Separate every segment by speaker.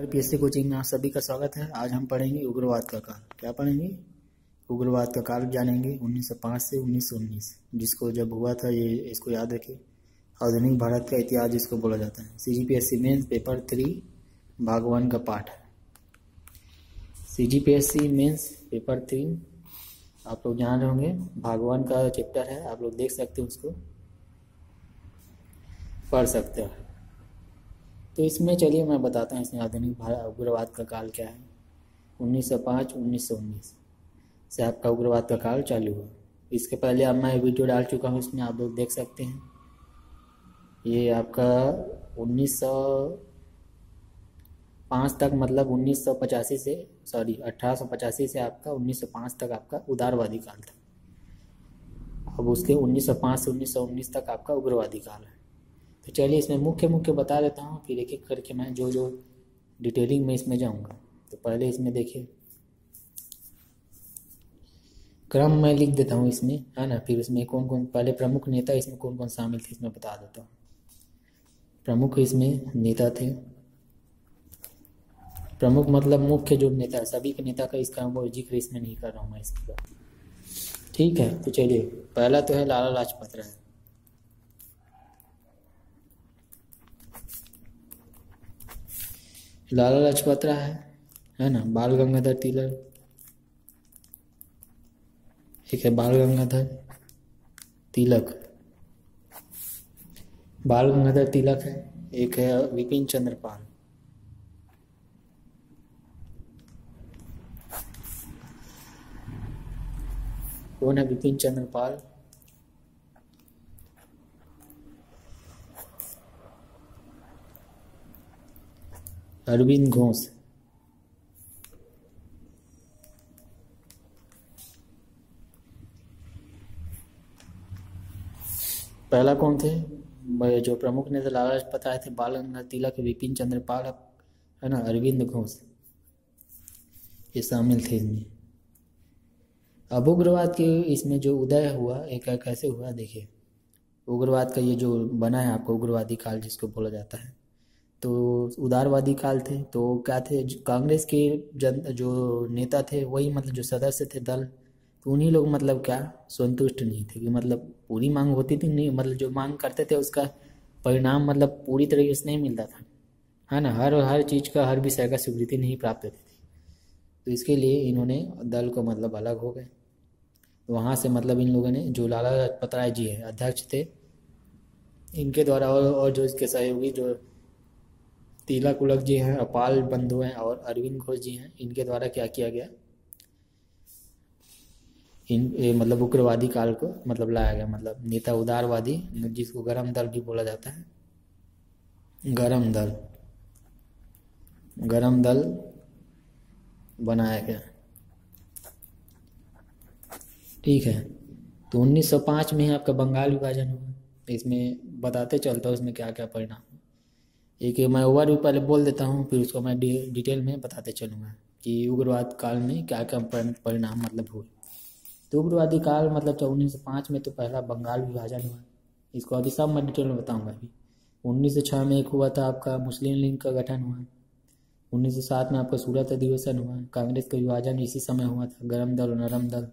Speaker 1: PSC coaching में आप सभी का स्वागत है। आज हम पढ़ेंगे उग्रवाद का काल। क्या पढ़ेंगे? उग्रवाद का काल जानेंगे 1905 से 1919, जिसको जब हुआ था ये इसको याद रखिए। आधुनिक भारत का इतिहास जिसको बोला जाता है। सीजीपीएससी मेंस पेपर 3 भाग 1 का पाठ है। सीजीपीएससी मेंस पेपर 3 आप लोग जान रहे होंगे, भाग 1 का चैप्टर है। आप लोग देख सकते हो, उसको पढ़ सकते हो। तो इसमें चलिए मैं बताता हूँ इसमें आधुनिक उग्रवाद का काल क्या है। 1905-1919 से आपका उग्रवाद का काल चालू हुआ। इसके पहले अब मैं वीडियो डाल चुका हूँ, इसमें आप लोग देख सकते हैं। ये आपका 1905 तक, मतलब 1885 से आपका 1905 तक आपका उदारवादी काल था। अब उसके 1905 से 1919 तक आपका उग्रवादी काल है। तो चलिए इसमें मुख्य बता देता हूँ, फिर एक एक करके मैं जो डिटेलिंग में इसमें जाऊँगा। तो पहले इसमें देखिए, क्रम मैं लिख देता हूँ इसमें, है ना। फिर इसमें कौन कौन पहले प्रमुख नेता इसमें कौन कौन शामिल थे इसमें बता देता हूँ। प्रमुख इसमें नेता थे, प्रमुख मतलब मुख्य जो नेता है, सभी के नेता का इसका वो जिक्र इसमें नहीं कर रहा हूँ मैं इसका। ठीक है, तो चलिए पहला तो है लाला लाजपत राय। लाला लाजपत राय है ना। बाल गंगाधर तिलक, एक है बाल गंगाधर तिलक, बाल गंगाधर तिलक है। एक है विपिन चंद्र पाल, कौन है विपिन चंद्र पाल? अरविंद घोष, पहला कौन थे जो प्रमुख नेता? लाला लाजपत राय थे, बाल गंगाधर तिलक, विपिन चंद्र पाल, है ना, अरविंद घोष, ये शामिल थे इसमें। अब उग्रवाद के इसमें जो उदय हुआ एक कैसे हुआ देखिए। उग्रवाद का ये जो बना है आपका उग्रवादी काल जिसको बोला जाता है, तो उदारवादी काल थे। तो क्या थे, कांग्रेस के जो नेता थे वही, मतलब जो सदस्य थे दल, तो उन्हीं लोग मतलब क्या संतुष्ट नहीं थे कि मतलब पूरी मांग होती थी नहीं, मतलब जो मांग करते थे उसका परिणाम मतलब पूरी तरीके से नहीं मिलता था, है ना। हर चीज़ का, हर विषय का स्वीकृति नहीं प्राप्त होती थी। तो इसके लिए इन्होंने दल को मतलब अलग हो गए। वहाँ से मतलब इन लोगों ने, जो लाला लाजपत राय जी है अध्यक्ष थे, इनके द्वारा और जो इसके सहयोगी जो तिलक उलक जी हैं, अपाल बंधु हैं और अरविंद घोष जी हैं, इनके द्वारा क्या किया गया, मतलब उग्रवादी काल को मतलब लाया गया। मतलब नेता उदारवादी, जिसको गरम दल भी बोला जाता है, गरम दल बनाया गया। ठीक है, तो 1905 में आपका बंगाल विभाजन हुआ। इसमें बताते चलता हूँ इसमें क्या क्या परिणाम। एक मैं ओवरव्यू पहले बोल देता हूँ, फिर उसको मैं डिटेल में बताते चलूँगा कि उग्रवाद काल में क्या क्या परिणाम मतलब हुए। तो उग्रवादी काल मतलब 1905 में तो पहला बंगाल विभाजन हुआ। इसको अभी सब मैं डिटेल में बताऊँगा। अभी 1906 में एक हुआ था आपका मुस्लिम लीग का गठन हुआ। 1907 में आपका सूरत अधिवेशन हुआ। कांग्रेस का विभाजन इसी समय हुआ था, गरम दल और नरम दल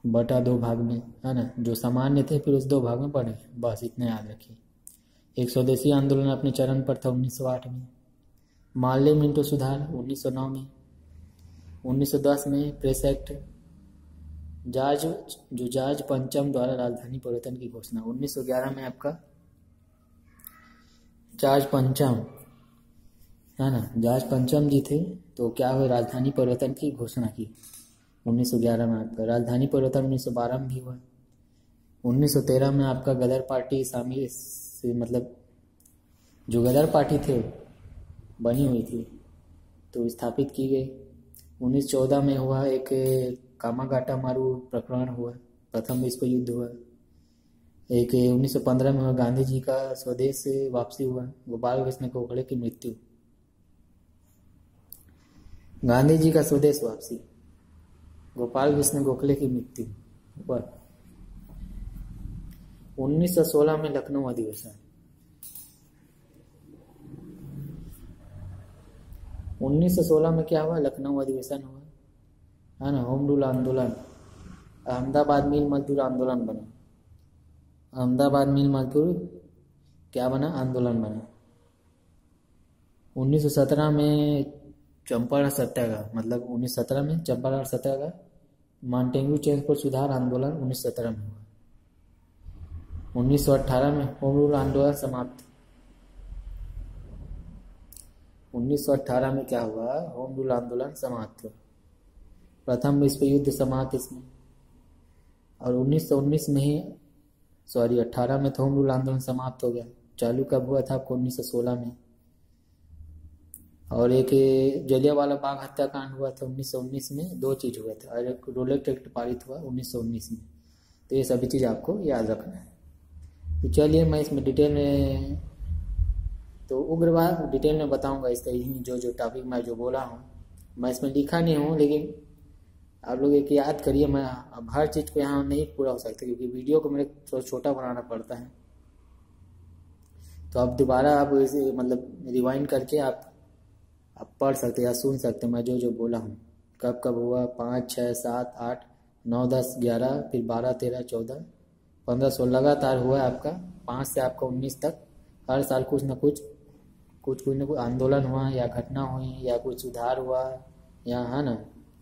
Speaker 1: बटा 2 भाग में, है ना। जो सामान्य थे फिर उस 2 भाग में बढ़े, बस इतना याद रखिए। एक स्वदेशी आंदोलन अपने चरण पर था 1908 में। मार्ले मिंटो सुधार 1909 में। 1910 में प्रेस एक्ट, जॉर्ज पंचम द्वारा राजधानी परिवर्तन की घोषणा। 1911 में आपका जॉर्ज पंचम, है ना, जॉर्ज पंचम जी थे, तो क्या हुआ, राजधानी परिवर्तन की घोषणा की 1911 में आपका। राजधानी परिवर्तन 1912 में भी हुआ। 1913 में आपका गदर पार्टी शामिल से, मतलब जो गदर पार्टी थे बनी हुई थी तो स्थापित की गई। 1914 में हुआ एक कामागाटा मारू प्रकरण हुआ, प्रथम विश्व युद्ध हुआ। एक 1915 में हुआ गांधी जी का स्वदेश से वापसी हुआ, गोपाल कृष्ण गोखले की मृत्यु। गांधी जी का स्वदेश वापसी, गोपाल कृष्ण गोखले की मृत्यु। 1916 में लखनऊ अधिवेशन। 1916 में क्या हुआ, लखनऊ अधिवेशन हुआ, है ना, होम रूल आंदोलन, अहमदाबाद मिल मजदूर आंदोलन बना, अहमदाबाद मिल मजदूर क्या बना, आंदोलन बना। 1917 में चंपारण सत्याग्रह, मतलब 1917 में चंपारण सत्याग्रह, मॉन्टेग्यू चेंज पर सुधार आंदोलन 1917 में हुआ। 1918 में होम रूल आंदोलन समाप्त। 1918 में क्या हुआ, होम रूल आंदोलन समाप्त हुआ, प्रथम विश्व युद्ध समाप्त इसमें। और 1919 में ही 18 में तो होम रूल आंदोलन समाप्त हो गया। चालू कब हुआ था आपको, 1916 में। और एक जलियांवाला बाग हत्याकांड हुआ था 1919 में, दो चीज हुए थे, और एक रोलेट एक्ट पारित हुआ 1919 में। तो ये सभी चीज आपको याद रखना है। तो चलिए मैं इसमें डिटेल में, तो उग्रवाद डिटेल में बताऊंगा। इसका जो टॉपिक मैं जो बोला हूँ, मैं इसमें लिखा नहीं हूँ, लेकिन आप लोग एक याद करिए। मैं अब हर चीज़ को यहाँ नहीं पूरा हो सकता, क्योंकि वीडियो को मेरे थोड़ा छोटा बनाना पड़ता है। तो आप दोबारा आप इसे मतलब रिवाइंड करके आप पढ़ सकते या सुन सकते मैं जो बोला हूँ, कब कब हुआ, 5, 6, 7, 8, 9, 10, 11, फिर 12, 13, 14, 15, 16 लगातार हुआ है आपका, 5 से आपका 19 तक। हर साल कुछ न कुछ आंदोलन हुआ, या घटना हुई, या कुछ सुधार हुआ, या है ना,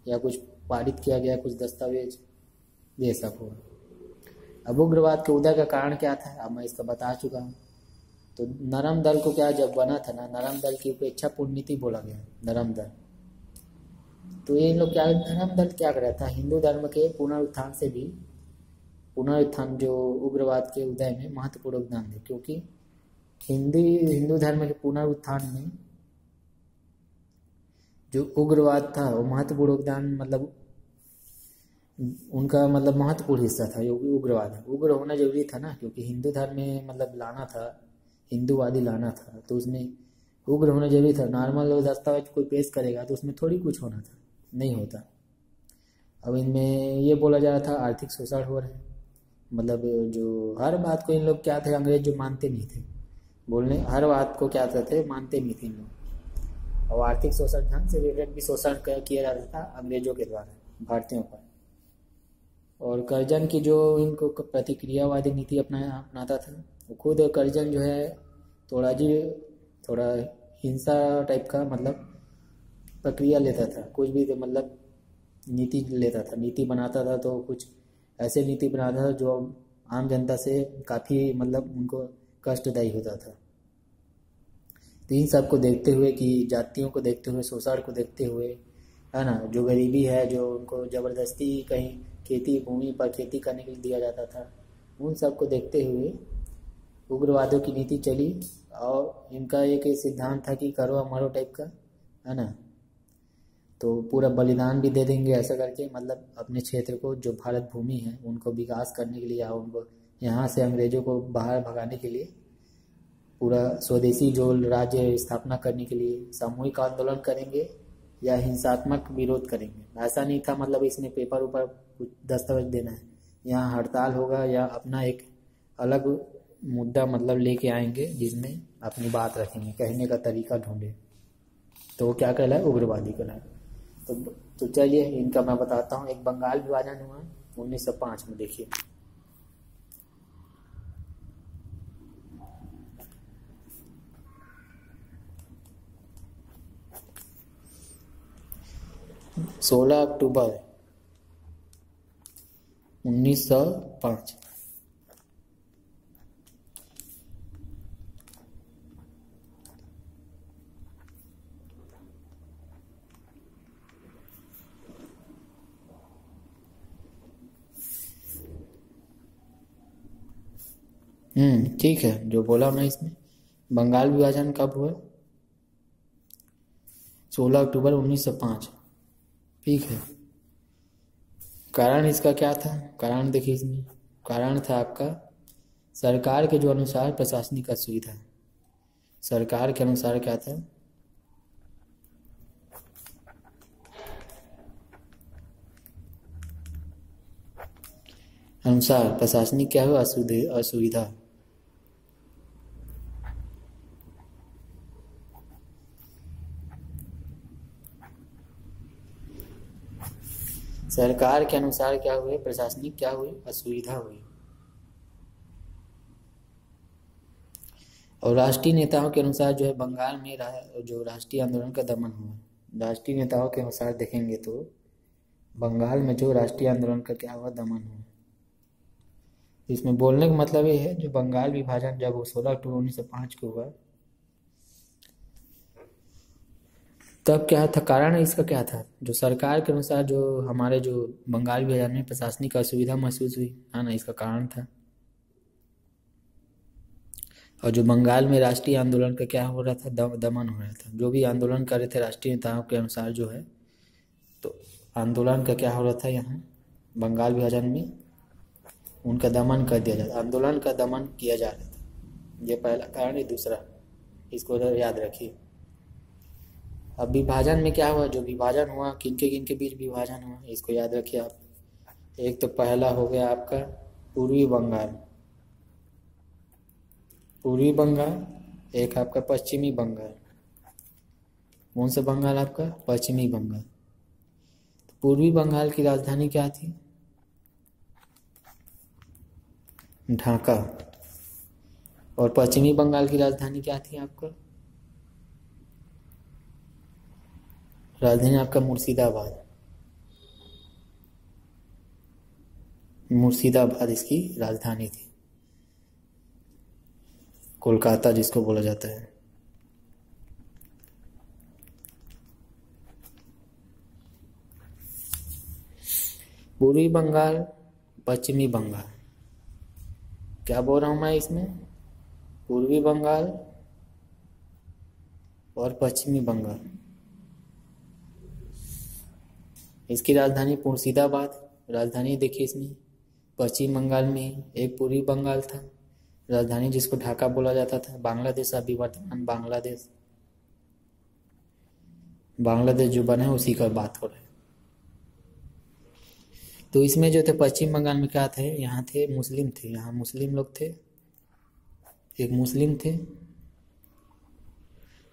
Speaker 1: या कुछ पारित किया गया, कुछ दस्तावेज, ये सब हुआ। अब उग्रवाद के उदय का कारण क्या था, अब मैं इसका बता चुका हूँ। तो नरम दल को क्या जब बना था ना, नरम दल की उपेक्षापूर्ण नीति बोला गया, नरम दल। तो ये लोग क्या, नरम दल क्या कर रहा था, हिंदू धर्म के पुनरुत्थान से भी, पुनरुत्थान जो उग्रवाद के उदय में महत्वपूर्ण योगदान दे, क्योंकि हिंदू धर्म के पुनरुत्थान में जो उग्रवाद था वो महत्वपूर्ण योगदान, मतलब उनका मतलब महत्वपूर्ण हिस्सा था। जो उग्रवाद, उग्र होना जरूरी था ना, क्योंकि हिंदू धर्म में मतलब लाना था, हिंदूवादी लाना था, तो उसमें उग्र होना जरूरी था। नॉर्मल दस्तावेज कोई पेश करेगा तो उसमें थोड़ी कुछ होना था, नहीं होता। अब इनमें ये बोला जा रहा था आर्थिक शोषण हो रहा है, मतलब जो हर बात को इन लोग क्या थे, अंग्रेज जो मानते नहीं थे, बोलने हर बात को क्या थे, मानते नहीं थे इन लोग। और आर्थिक शोषण, धन से रिलेटेड भी शोषण किया जाता था अंग्रेजों के द्वारा भारतीयों पर। और कर्जन की जो इनको प्रतिक्रियावादी नीति अपनाता था, वो खुद कर्जन जो है थोड़ा हिंसा टाइप का मतलब प्रक्रिया लेता था, कुछ भी मतलब नीति लेता था, नीति बनाता था, तो कुछ ऐसे नीति बनाता था जो आम जनता से काफ़ी मतलब उनको कष्टदायी होता था। तो इन सब को देखते हुए, कि जातियों को देखते हुए, शोषण को देखते हुए, है ना, जो गरीबी है, जो उनको ज़बरदस्ती कहीं खेती भूमि पर खेती करने के लिए दिया जाता था, उन सब को देखते हुए उग्रवादियों की नीति चली। और इनका एक सिद्धांत था कि करो मरो टाइप का, है ना, तो पूरा बलिदान भी दे देंगे ऐसा करके, मतलब अपने क्षेत्र को, जो भारत भूमि है, उनको विकास करने के लिए, या उनको यहाँ से अंग्रेजों को बाहर भगाने के लिए, पूरा स्वदेशी जो राज्य स्थापना करने के लिए सामूहिक आंदोलन करेंगे या हिंसात्मक विरोध करेंगे। ऐसा नहीं था मतलब इसमें पेपर ऊपर कुछ दस्तावेज देना है, यहाँ हड़ताल होगा या अपना एक अलग मुद्दा मतलब लेके आएंगे, जिसमें अपनी बात रखेंगे, कहने का तरीका ढूंढे, तो वो क्या कहलाए, उग्रवादी कहलाए। तो चलिए इनका मैं बताता हूँ। एक बंगाल विभाजन हुआ 1905 में, देखिए सोलह अक्टूबर 1905। ठीक है, जो बोला मैं इसमें, बंगाल विभाजन कब हुआ, 16 अक्टूबर 1905। ठीक है, कारण इसका क्या था, कारण देखिए इसमें, कारण था आपका सरकार के जो अनुसार प्रशासनिक असुविधा, सरकार के अनुसार क्या था, अनुसार प्रशासनिक क्या हुआ, असुविधा। सरकार के अनुसार क्या हुए, प्रशासनिक क्या हुई, असुविधा हुई। और राष्ट्रीय नेताओं के अनुसार जो है बंगाल में जो राष्ट्रीय आंदोलन का दमन हुआ। राष्ट्रीय नेताओं के अनुसार देखेंगे तो बंगाल में जो राष्ट्रीय आंदोलन का क्या हुआ, दमन हुआ। इसमें बोलने का मतलब ये है, जो बंगाल विभाजन जब वो 16 अक्टूबर 1905 को हुआ, तब क्या था, कारण इसका क्या था, जो सरकार के अनुसार जो हमारे जो बंगाल विभाजन में प्रशासनिक असुविधा महसूस हुई है ना, इसका कारण था। और जो बंगाल में राष्ट्रीय आंदोलन का क्या हो रहा था, दमन हो रहा था। जो भी आंदोलन कर रहे थे राष्ट्रीय नेताओं के अनुसार जो है, तो आंदोलन का क्या हो रहा था, यहाँ बंगाल विभाजन में उनका दमन कर दिया जाता, आंदोलन का दमन किया जा रहा था। ये पहला कारण है। दूसरा, इसको याद रखिए, अब विभाजन में क्या हुआ, जो विभाजन हुआ किन के बीच विभाजन हुआ, इसको याद रखिए आप। एक तो पहला हो गया आपका पूर्वी बंगाल, पूर्वी बंगाल, एक आपका पश्चिमी बंगाल। कौन सा बंगाल आपका, पश्चिमी बंगाल। तो पूर्वी बंगाल की राजधानी क्या थी, ढाका। और पश्चिमी बंगाल की राजधानी क्या थी आपका, राजधानी आपका मुर्शिदाबाद। मुर्शिदाबाद इसकी राजधानी थी, कोलकाता जिसको बोला जाता है। पूर्वी बंगाल, पश्चिमी बंगाल, क्या बोल रहा हूं मैं इसमें, पूर्वी बंगाल और पश्चिमी बंगाल। इसकी राजधानी मुर्शिदाबाद, राजधानी देखिए इसमें पश्चिम बंगाल में। एक पूर्वी बंगाल था, राजधानी जिसको ढाका बोला जाता था। बांग्लादेश अभी वर्तमान बांग्लादेश जो बना है उसी का बात हो रहा है। तो इसमें जो थे पश्चिम बंगाल में क्या थे, यहाँ थे मुस्लिम थे, यहाँ मुस्लिम लोग थे, एक मुस्लिम थे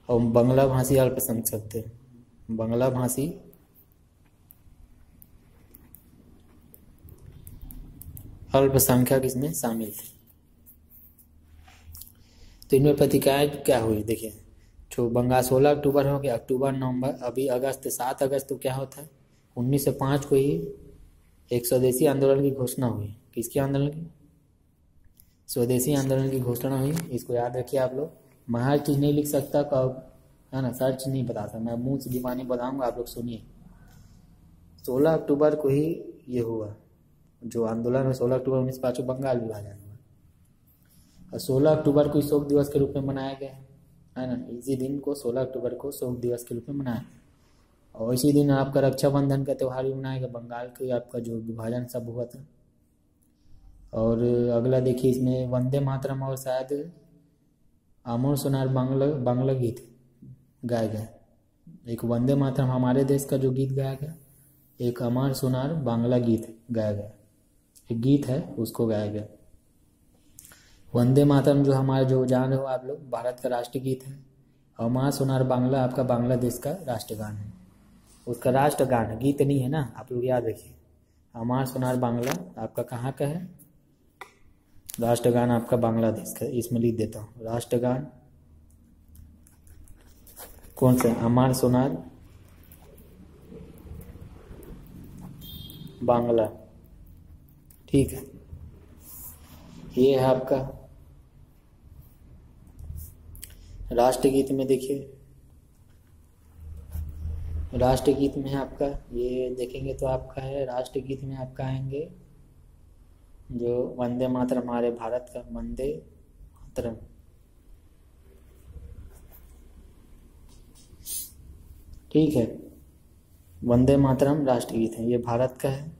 Speaker 1: और बांग्ला भाषी अल्पसंख्यक थे। बांग्ला भाषी अल्पसंख्यक इसमें शामिल थे। तो इनमें प्रतिक्रियाएं क्या हुई, देखिए जो बंगाल 16 अक्टूबर हो गया, अक्टूबर नवंबर, अभी अगस्त, 7 अगस्त को क्या होता है, 1905 को ही एक स्वदेशी आंदोलन की घोषणा हुई। किसकी आंदोलन की, स्वदेशी आंदोलन की घोषणा हुई। इसको याद रखिए आप लोग। मैं हर चीज़ नहीं लिख सकता, कब है ना, सर्च नहीं बताता, मैं मुंह से दीवानी बताऊंगा, आप लोग सुनिए। 16 अक्टूबर को ही ये हुआ जो आंदोलन है, 16 अक्टूबर 1905 को बंगाल विभाजन हुआ। और 16 अक्टूबर को शोक दिवस के रूप में मनाया गया है ना, इसी दिन को 16 अक्टूबर को शोक दिवस के रूप में मनाया। और इसी दिन आपका रक्षाबंधन का त्यौहार भी मनाया गया, बंगाल के आपका जो विभाजन सब हुआ था। और अगला देखिए, इसमें वंदे मातरम और शायद अमर सोनार बांग्ला गीत गाया गया। एक वंदे मातरम हमारे देश का जो गीत गाया गया, एक अमर सोनार बांग्ला गीत गाया गया, एक गीत है उसको गाया गया। वंदे मातरम जो हमारे जो जान हो आप लोग, भारत का राष्ट्रीय गीत है। अमर सोनार बांग्ला आपका बांग्लादेश का राष्ट्रगान है, उसका राष्ट्रगान है, गीत नहीं है ना, आप लोग याद रखिए। अमर सोनार बांग्ला आपका कहाँ का है, राष्ट्रगान आपका बांग्लादेश का। इसमें लिख देता हूँ, राष्ट्रगान कौन सा, अमर सोनार बांग्ला, ठीक है। ये है आपका राष्ट्रगीत में, देखिए राष्ट्रगीत में है आपका, ये देखेंगे तो आपका है राष्ट्रगीत में आपका आएंगे जो वंदे मातरम, हमारे भारत का वंदे मातरम, ठीक है। वंदे मातरम राष्ट्रगीत है, ये भारत का है।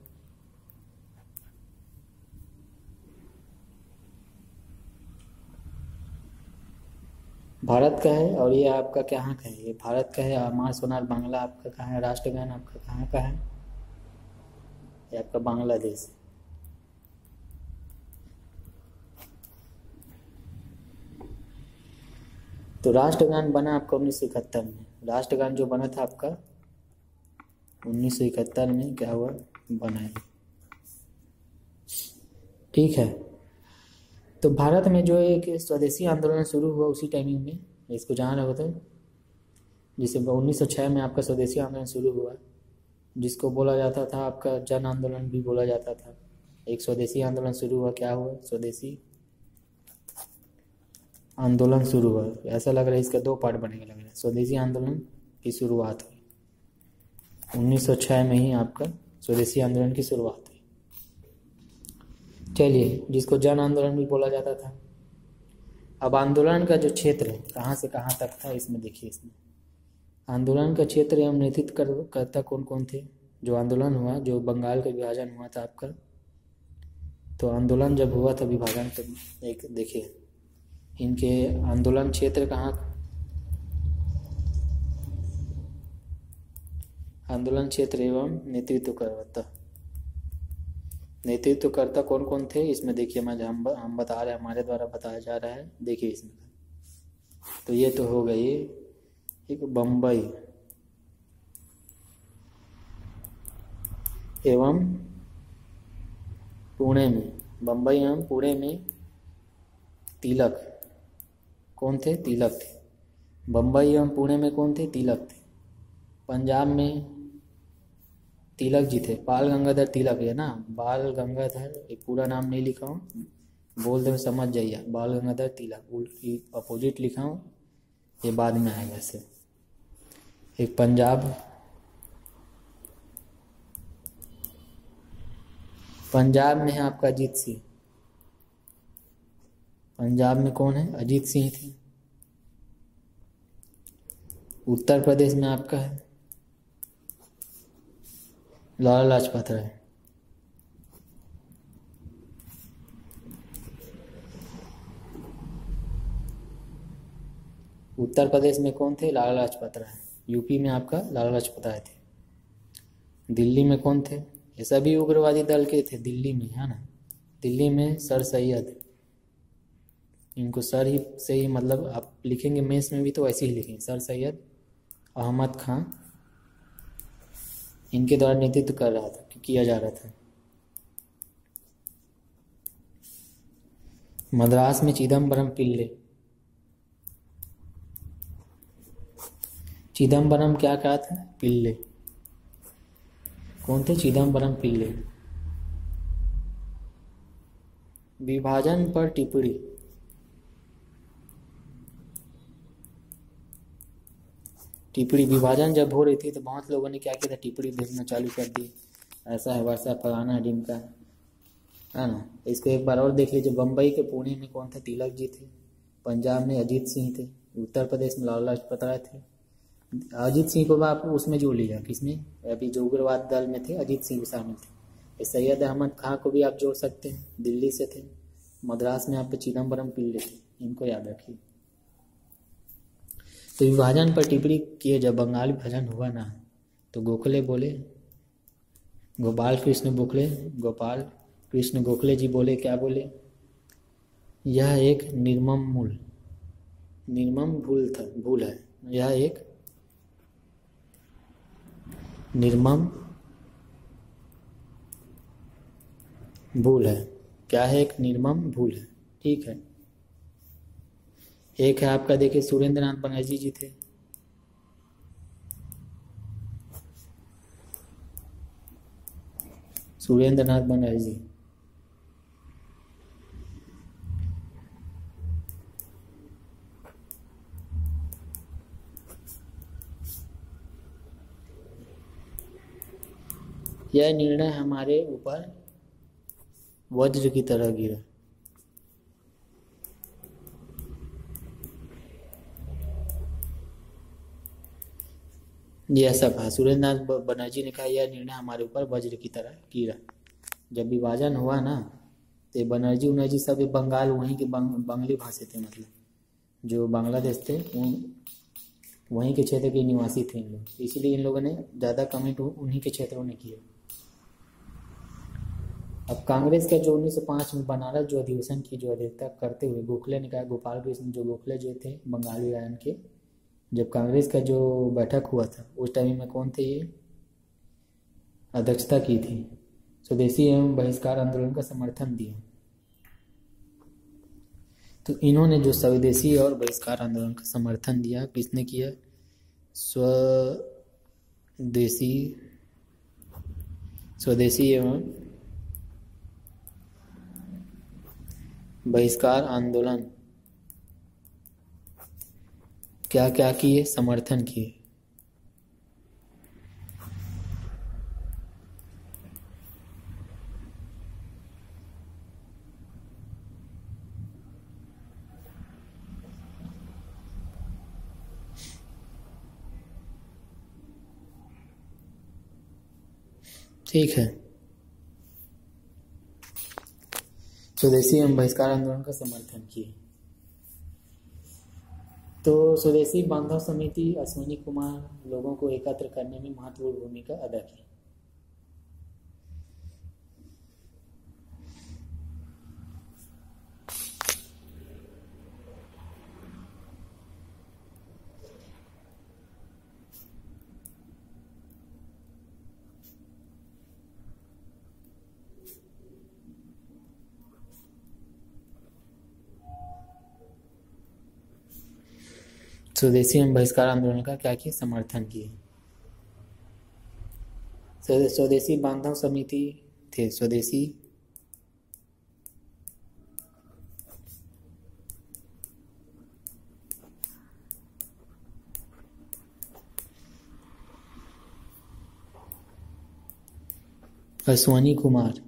Speaker 1: भारत का है और ये आपका कहाँ का है, ये भारत का है। अमर सोनार बांग्ला आपका कहाँ है, राष्ट्रगान आपका कहाँ का है, ये आपका बांग्लादेश। तो राष्ट्रगान बना आपका 1971 में। राष्ट्रगान जो बना था आपका 1971 में, क्या हुआ, बनाए। ठीक है, तो भारत में जो एक स्वदेशी आंदोलन शुरू हुआ उसी टाइमिंग में, इसको जान रहे हो तो, जिसे 1906 में आपका स्वदेशी आंदोलन शुरू हुआ, जिसको बोला जाता था आपका जन आंदोलन भी बोला जाता था। एक स्वदेशी आंदोलन शुरू हुआ, क्या हुआ? स्वदेशी आंदोलन शुरू हुआ। ऐसा लग रहा है इसका 2 पार्ट बनेगा लग रहा है। स्वदेशी आंदोलन की शुरुआत हुई 1906 में ही, आपका स्वदेशी आंदोलन की शुरुआत हुई। चलिए, जिसको जन आंदोलन भी बोला जाता था। अब आंदोलन का जो क्षेत्र है कहाँ से कहाँ तक था, इसमें देखिए। इसमें आंदोलन का क्षेत्र एवं नेतृत्व करता कौन कौन थे? जो आंदोलन हुआ, जो बंगाल का विभाजन हुआ था आपका, तो आंदोलन जब हुआ था विभाजन, तो एक देखिए इनके आंदोलन क्षेत्र कहाँ, आंदोलन क्षेत्र एवं नेतृत्वकर्ता कौन कौन थे इसमें देखिए। हम बता रहे हैं, हमारे द्वारा बताया जा रहा है। देखिए इसमें, तो ये तो हो गई एक बम्बई एवं पुणे में, बम्बई एवं पुणे में तिलक कौन थे? तिलक थे। बम्बई एवं पुणे में कौन थे? तिलक थे। पंजाब में तिलक जी थे, बाल गंगाधर तिलक है ना, बाल गंगाधर, एक पूरा नाम नहीं लिखा हूँ, बोल दे समझ जाइए। बाल गंगाधर तिलक, अपोजिट लिखा हूँ, ये बाद में आएगा ऐसे। एक पंजाब में है आपका अजीत सिंह। पंजाब में कौन है? अजीत सिंह थे। उत्तर प्रदेश में आपका है लाला लाजपत राय। उत्तर प्रदेश में कौन थे? लाला लाजपत राय। यूपी में आपका लाला लाजपत राय थे। दिल्ली में कौन थे? ये सभी उग्रवादी दल के थे दिल्ली में, है ना। दिल्ली में सर सैयद, इनको सर ही से ही मतलब आप लिखेंगे मेंस में भी तो ऐसे ही लिखेंगे, सर सैयद अहमद खां, इनके द्वारा नेतृत्व कर रहा था, किया जा रहा था। मद्रास में चिदम्बरम पिल्ले। चिदम्बरम क्या कहा था? पिल्ले। कौन थे? चिदम्बरम पिल्ले। विभाजन पर टिप्पणी। विभाजन जब हो रही थी तो बहुत लोगों ने क्या किया था? टिप्पणी भेजना चालू कर दी, ऐसा है वैसा फलाना है ढिमका, है ना। इसको एक बार और देख लीजिए। बम्बई के पुणे में कौन थे? तिलक जी थे। पंजाब में अजीत सिंह थे। उत्तर प्रदेश में लाला लाजपत राय थे। अजीत सिंह को आप उसमें जोड़ लीजिए, किसमें? अभी जो उग्रवाद दल में थे अजीत सिंह भी शामिल थे। सैयद अहमद खां को भी आप जोड़ सकते हैं, दिल्ली से थे। मद्रास में आप चिदम्बरम पिल्ले थे, इनको याद रखिए। तो विभाजन पर टिप्पणी किए जब बंगाल विभाजन हुआ ना, तो गोखले बोले, गोपाल कृष्ण गोखले जी बोले, क्या बोले? यह एक निर्मम भूल है। यह एक निर्मम भूल है। क्या है? एक निर्मम भूल है। ठीक है। एक है आपका, देखिए सुरेंद्र नाथ बनर्जी जी थे। सुरेंद्र नाथ बनर्जी, यह निर्णय हमारे ऊपर वज्र की तरह गिरा। ये ऐसा कहा सुरेंद्र नाथ बनर्जी ने, कहा यह निर्णय हमारे ऊपर वज्र की तरह गिरा। जब विभाजन हुआ ना, तो बनर्जी सब बंगाल वहीं के बंगली भाषी थे, मतलब जो बांग्लादेश थे वहीं के क्षेत्र के निवासी थे इन लोग, इसलिए इन लोगों ने ज़्यादा कमेंट उन्हीं के क्षेत्रों ने किए। अब कांग्रेस का जो 1905 में बनारस जो अधिवेशन की जो अध्यक्षता करते हुए गोखले ने कहा, गोपाल कृष्ण जो गोखले जो थे बंगाली रायन के, जब कांग्रेस का जो बैठक हुआ था उस टाइम में कौन थे? ये अध्यक्षता की थी। स्वदेशी एवं बहिष्कार आंदोलन का समर्थन दिया। तो इन्होंने जो स्वदेशी और बहिष्कार आंदोलन का समर्थन दिया, किसने किया? स्वदेशी एवं बहिष्कार आंदोलन क्या क्या किए? समर्थन किए। ठीक है, स्वदेशी एवं बहिष्कार आंदोलन का समर्थन किए। तो स्वदेशी बांधव समिति अश्विनी कुमार लोगों को एकत्र करने में महत्वपूर्ण भूमिका अदा की। स्वदेशी एवं बहिष्कार आंदोलन का क्या किए? समर्थन किए। स्वदेशी बांधव समिति थे। स्वदेशी अश्विनी कुमार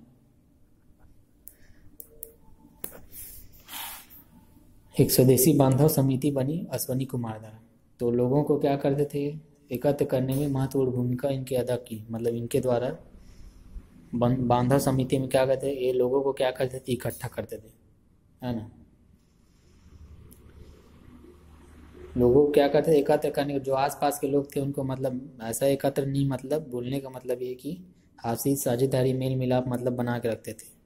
Speaker 1: एक स्वदेशी बांधव समिति बनी अश्विनी कुमार द्वारा। तो लोगों को क्या करते थे? एकत्र करने में महत्वपूर्ण भूमिका इनकी अदा की, मतलब इनके द्वारा बांधव समिति में क्या करते? ये लोगों को क्या करते थे? इकट्ठा करते थे, है ना। लोगों को क्या करते थे? एकत्र करने के जो आसपास के लोग थे उनको, मतलब ऐसा एकत्र नहीं, मतलब बोलने का मतलब ये कि आपसी साझेदारी मेल मिलाप मतलब बना के रखते थे।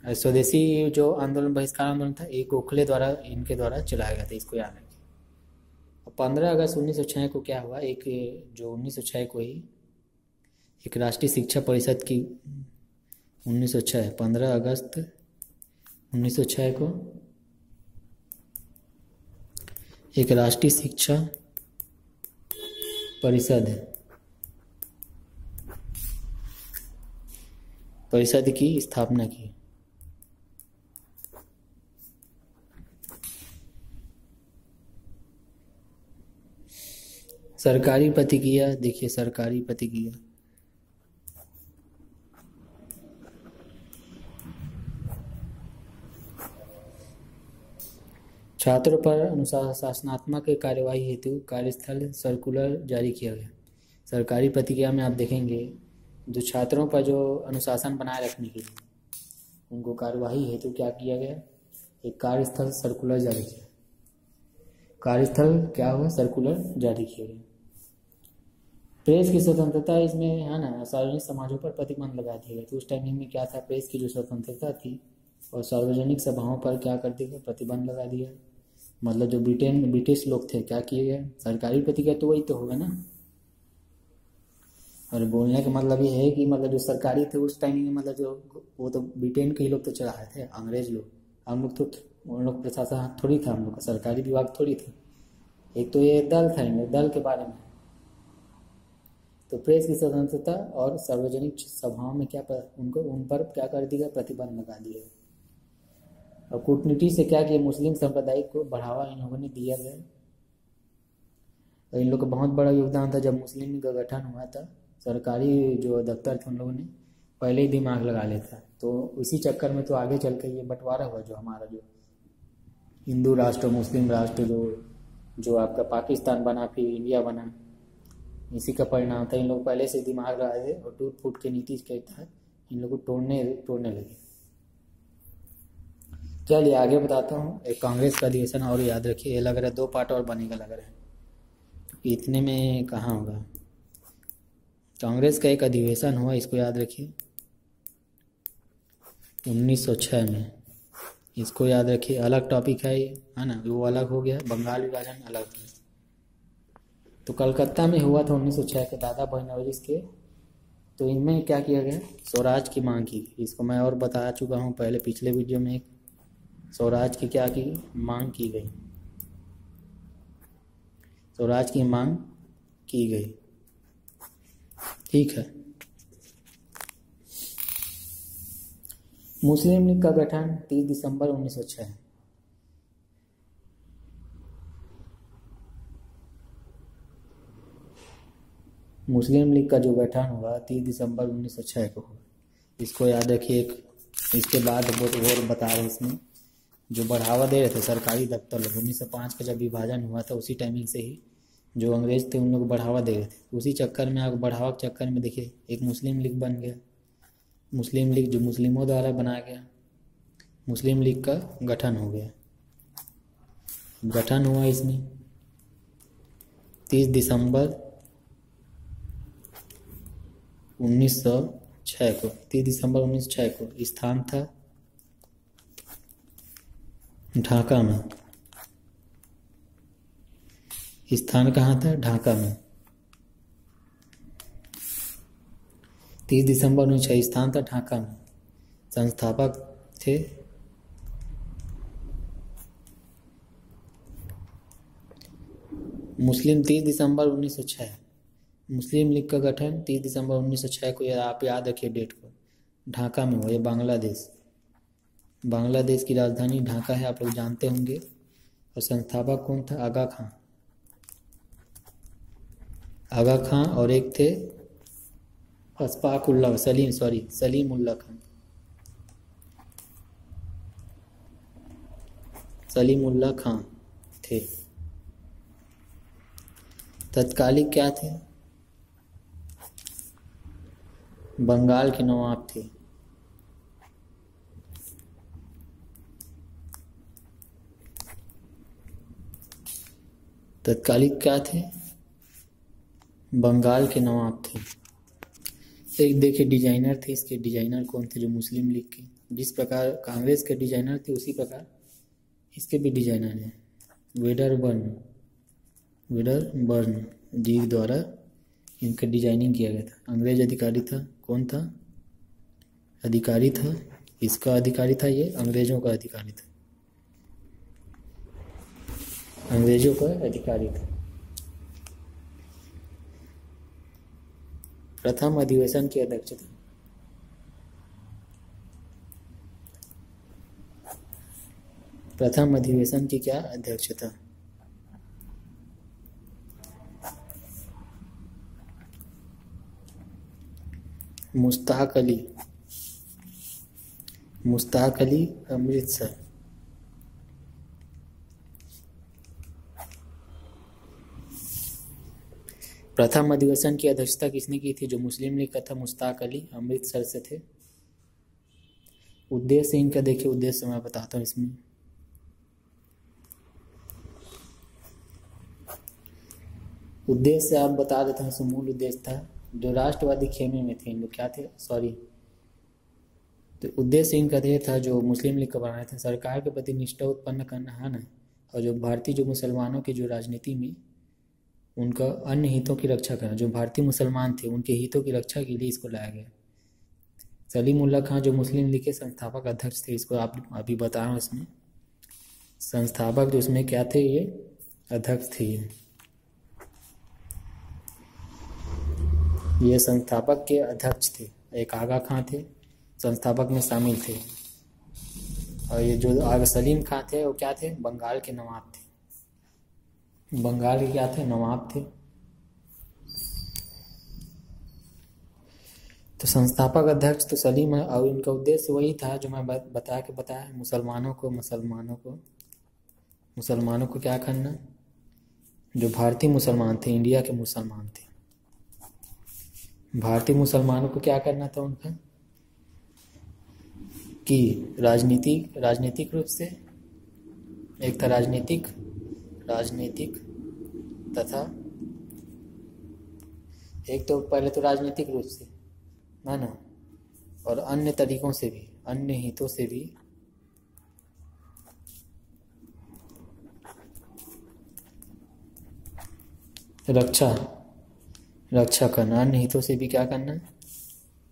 Speaker 1: स्वदेशी जो आंदोलन बहिष्कार आंदोलन था एक गोखले द्वारा इनके द्वारा चलाया गया था, इसको याद रखिए। 15 अगस्त 1906 को क्या हुआ? एक जो 1906 को ही एक राष्ट्रीय शिक्षा परिषद की 1906 15 अगस्त 1906 को एक राष्ट्रीय शिक्षा परिषद की स्थापना की। सरकारी प्रतिक्रिया देखिए, सरकारी प्रतिक्रिया छात्रों पर अनुशासनात्मक कार्यवाही हेतु कार्यस्थल सर्कुलर जारी किया गया। सरकारी प्रतिक्रिया में आप देखेंगे जो छात्रों पर जो अनुशासन बनाए रखने के लिए उनको कार्यवाही हेतु क्या किया गया? एक कार्यस्थल सर्कुलर जारी किया। कार्यस्थल क्या हुआ? सर्कुलर जारी किया गया। प्रेस की स्वतंत्रता इसमें है ना, सार्वजनिक समाजों पर प्रतिबंध लगा दिया गया। तो उस टाइमिंग में क्या था? प्रेस की जो स्वतंत्रता थी और सार्वजनिक सभाओं पर क्या कर दिया? प्रतिबंध लगा दिया। मतलब जो ब्रिटिश लोग थे क्या किए गए? सरकारी प्रतिक्रिया तो वही तो होगा ना। और बोलने का मतलब ये है कि मतलब जो सरकारी थे उस टाइमिंग में, मतलब जो वो तो ब्रिटेन के ही लोग तो चला रहे थे, अंग्रेज लोग। हम लोग तो उन लोग प्रशासन थोड़ी था, हम लोग का सरकारी विभाग थोड़ी थे। एक तो ये दल था, दल के बारे में। तो प्रेस की स्वतंत्रता और सार्वजनिक सभाओं में क्या उन पर क्या कर दिया? प्रतिबंध लगा दिया। और कूटनीति से क्या किया? मुस्लिम संप्रदाय को बढ़ावा इन लोगों ने दिया गया। और इन लोग का बहुत बड़ा योगदान था जब मुस्लिम लीग का गठन हुआ था। सरकारी जो दफ्तर थे उन लोगों ने पहले ही दिमाग लगा लेता। तो इसी चक्कर में तो आगे चल कर ये बंटवारा हुआ, जो हमारा जो हिंदू राष्ट्र मुस्लिम राष्ट्र जो आपका पाकिस्तान बना, फिर इंडिया बना, इसी का परिणाम था। इन लोग पहले से दिमाग लगाए थे और टूट फूट के नीति के तहत इन लोग को तोड़ने लगे। चलिए आगे बताता हूँ। एक कांग्रेस का अधिवेशन और याद रखिए, ये लग रहा है 2 पार्ट और बनेगा लग रहा है, इतने में कहाँ होगा। कांग्रेस का एक अधिवेशन हुआ, इसको याद रखिए 1906 में। इसको याद रखिए, अलग टॉपिक है ये, है ना। वो अलग हो गया, बंगाल विभाजन अलग है। तो कलकत्ता में हुआ था 1906 के दादा भाई नवरोज के। तो इनमें क्या किया गया, स्वराज की मांग की। इसको मैं और बता चुका हूँ पहले पिछले वीडियो में। स्वराज की क्या की मांग की गई, स्वराज की मांग की गई। ठीक है। मुस्लिम लीग का गठन 30 दिसंबर 1906। मुस्लिम लीग का जो गठन हुआ 30 दिसंबर 1906 को हुआ। इसको याद रखिए। इसके बाद वो बता रहे हैं इसमें जो बढ़ावा दे रहे थे सरकारी दफ्तर लोग। 1905 का जब विभाजन हुआ था उसी टाइमिंग से ही जो अंग्रेज थे उन लोग बढ़ावा दे रहे थे। उसी चक्कर में आप बढ़ावा के चक्कर में देखिए एक मुस्लिम लीग बन गया। मुस्लिम लीग जो मुस्लिमों द्वारा बनाया गया, मुस्लिम लीग का गठन हो गया। गठन हुआ इसमें 30 दिसंबर 1906 को। 30 दिसंबर 1906 को। स्थान था ढाका में। स्थान कहाँ था, ढाका में। 30 दिसंबर 1906, स्थान था ढाका में। संस्थापक थे मुस्लिम। 30 दिसंबर 1906 मुस्लिम लीग का गठन 30 दिसंबर 1906 को। आप याद रखिए डेट को। ढाका में हुआ। ये बांग्लादेश, बांग्लादेश की राजधानी ढाका है, आप लोग जानते होंगे। और संस्थापक कौन था, आगा खां। आगा खां और एक थे अशफाकुल्लाह सलीमुल्लाह खान। सलीमुल्लाह खां थे। तत्कालिक क्या थे, बंगाल के नवाब थे। तत्कालिक क्या थे, बंगाल के नवाब थे। एक देखिए डिजाइनर थे, इसके डिजाइनर कौन थे, जो मुस्लिम लीग के जिस प्रकार कांग्रेस के डिजाइनर थे उसी प्रकार इसके भी डिजाइनर हैं। वेडरबर्न जी द्वारा इनका डिजाइनिंग किया गया था। अंग्रेज अधिकारी था, कौन था, अधिकारी था, इसका अधिकारी था, ये अंग्रेजों का अधिकारी था, अंग्रेजों का अधिकारी था। प्रथम अधिवेशन की अध्यक्षता प्रथम अधिवेशन की क्या अध्यक्षता, मुश्ताक अली अमृतसर। प्रथम अधिवेशन की अध्यक्षता किसने की थी, जो मुस्लिम लीग का था, मुश्ताक अली अमृतसर से थे। उद्देश्य इनका देखिए, उद्देश्य मैं बताता हूँ इसमें। उद्देश्य आप बता देते हैं। मूल उद्देश्य था जो राष्ट्रवादी खेमे में थे, इन लोग क्या थे, तो उद्देश्य इनका ये था जो मुस्लिम लीग का बनाए थे, सरकार के प्रति निष्ठा उत्पन्न करना है ना। और जो भारतीय जो मुसलमानों की जो राजनीति में उनका अन्य हितों की रक्षा करना, जो भारतीय मुसलमान थे उनके हितों की रक्षा के लिए इसको लाया गया। सलीमुल्लाह खां जो मुस्लिम लीग के संस्थापक अध्यक्ष थे, इसको आप अभी बता रहा हूँ। इसमें संस्थापक जो इसमें क्या थे, ये अध्यक्ष थे। ये संस्थापक के अध्यक्ष थे। एक आगा खां थे, संस्थापक में शामिल थे। और ये जो आगा सलीम खां थे वो क्या थे, बंगाल के नवाब थे। बंगाल के क्या थे, नवाब थे। तो संस्थापक अध्यक्ष तो सलीम है। और इनका उद्देश्य वही था जो मैं बताया, मुसलमानों को क्या करना, जो भारतीय मुसलमान थे, इंडिया के मुसलमान थे, भारतीय मुसलमानों को क्या करना था उनका, कि राजनीतिक रूप से, एक था राजनीतिक तथा एक तो पहले तो राजनीतिक रूप से है ना, और अन्य तरीकों से भी, अन्य हितों से भी रक्षा, रक्षा करना, अन्य हितों से भी क्या करना,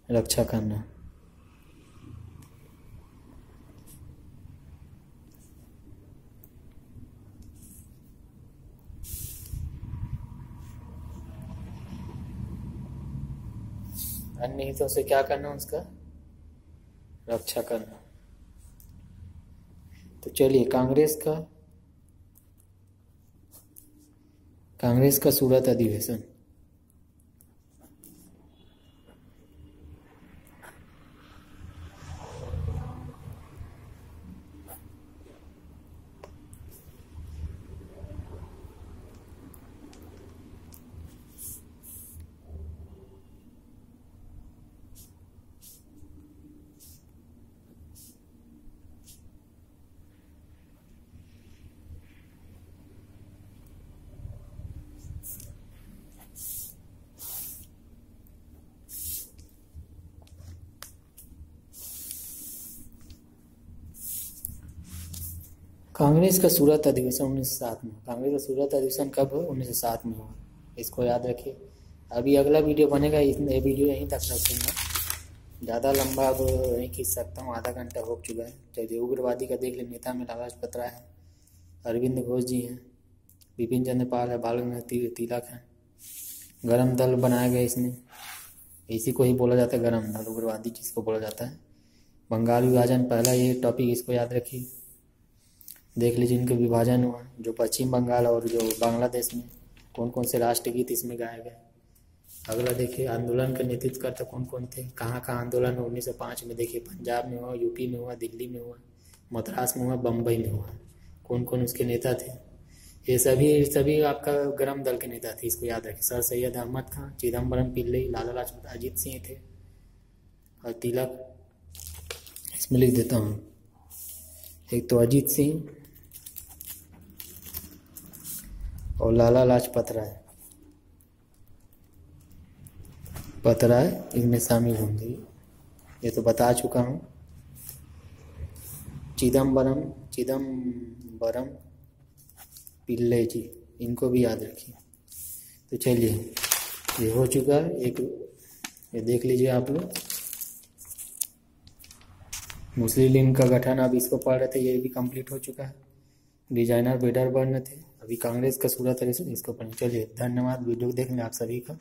Speaker 1: रक्षा करना। अन्य हितों से क्या करना, उसका रक्षा करना। तो चलिए कांग्रेस का सूरत अधिवेशन। कांग्रेस का सूरत अधिवेशन 1907 में। कांग्रेस का सूरत अधिवेशन कब हुआ? 1907 में हुआ। इसको याद रखिए। अभी अगला वीडियो बनेगा, ये वीडियो यहीं तक रखूँगा, ज़्यादा लंबा अब नहीं खींच सकता हूँ, आधा घंटा हो चुका है। चलिए, उग्रवादी का देख ले। नेता में लाला लाजपत राय है, अरविंद घोष जी हैं, बिपिन चंद्र पाल है, बाल गंगाधर तिलक है। गरम दल बनाया गया इसने, इसी को ही बोला जाता है गरम दल, उग्रवादी जिसको बोला जाता है। बंगाल विभाजन, पहला ये टॉपिक, इसको याद रखिए। देख लीजिए इनका विभाजन हुआ, जो पश्चिम बंगाल और जो बांग्लादेश में कौन कौन से राष्ट्रगीत इसमें गाए गए। अगला देखिए, आंदोलन का नेतृत्व करता कौन कौन थे, कहाँ कहाँ आंदोलन 1905 में। देखिए, पंजाब में हुआ, यूपी में हुआ, दिल्ली में हुआ, मद्रास में हुआ, बम्बई में हुआ। कौन कौन उसके नेता थे, ये सभी आपका गरम दल के नेता थे, इसको याद रखें। सर सैयद अहमद खान, चिदम्बरम पिल्लई, लाला लाजपत, अजीत सिंह थे, और तिलक। इसमें लिख देता हूँ, एक तो अजीत सिंह और लाला लाजपत राय इनमें शामिल होंगे। ये तो बता चुका हूँ। चिदम्बरम पिल्लई जी, इनको भी याद रखिए। तो चलिए, ये हो चुका है। एक ये देख लीजिए आप लोग, मुस्लिम लीग का गठन, अब इसको पढ़ रहे थे, ये भी कंप्लीट हो चुका है। डिजाइनर वेडर बर्न थे। अभी कांग्रेस का सूरत है, इसको पढ़ें। चलिए, धन्यवाद वीडियो देखने आप सभी का।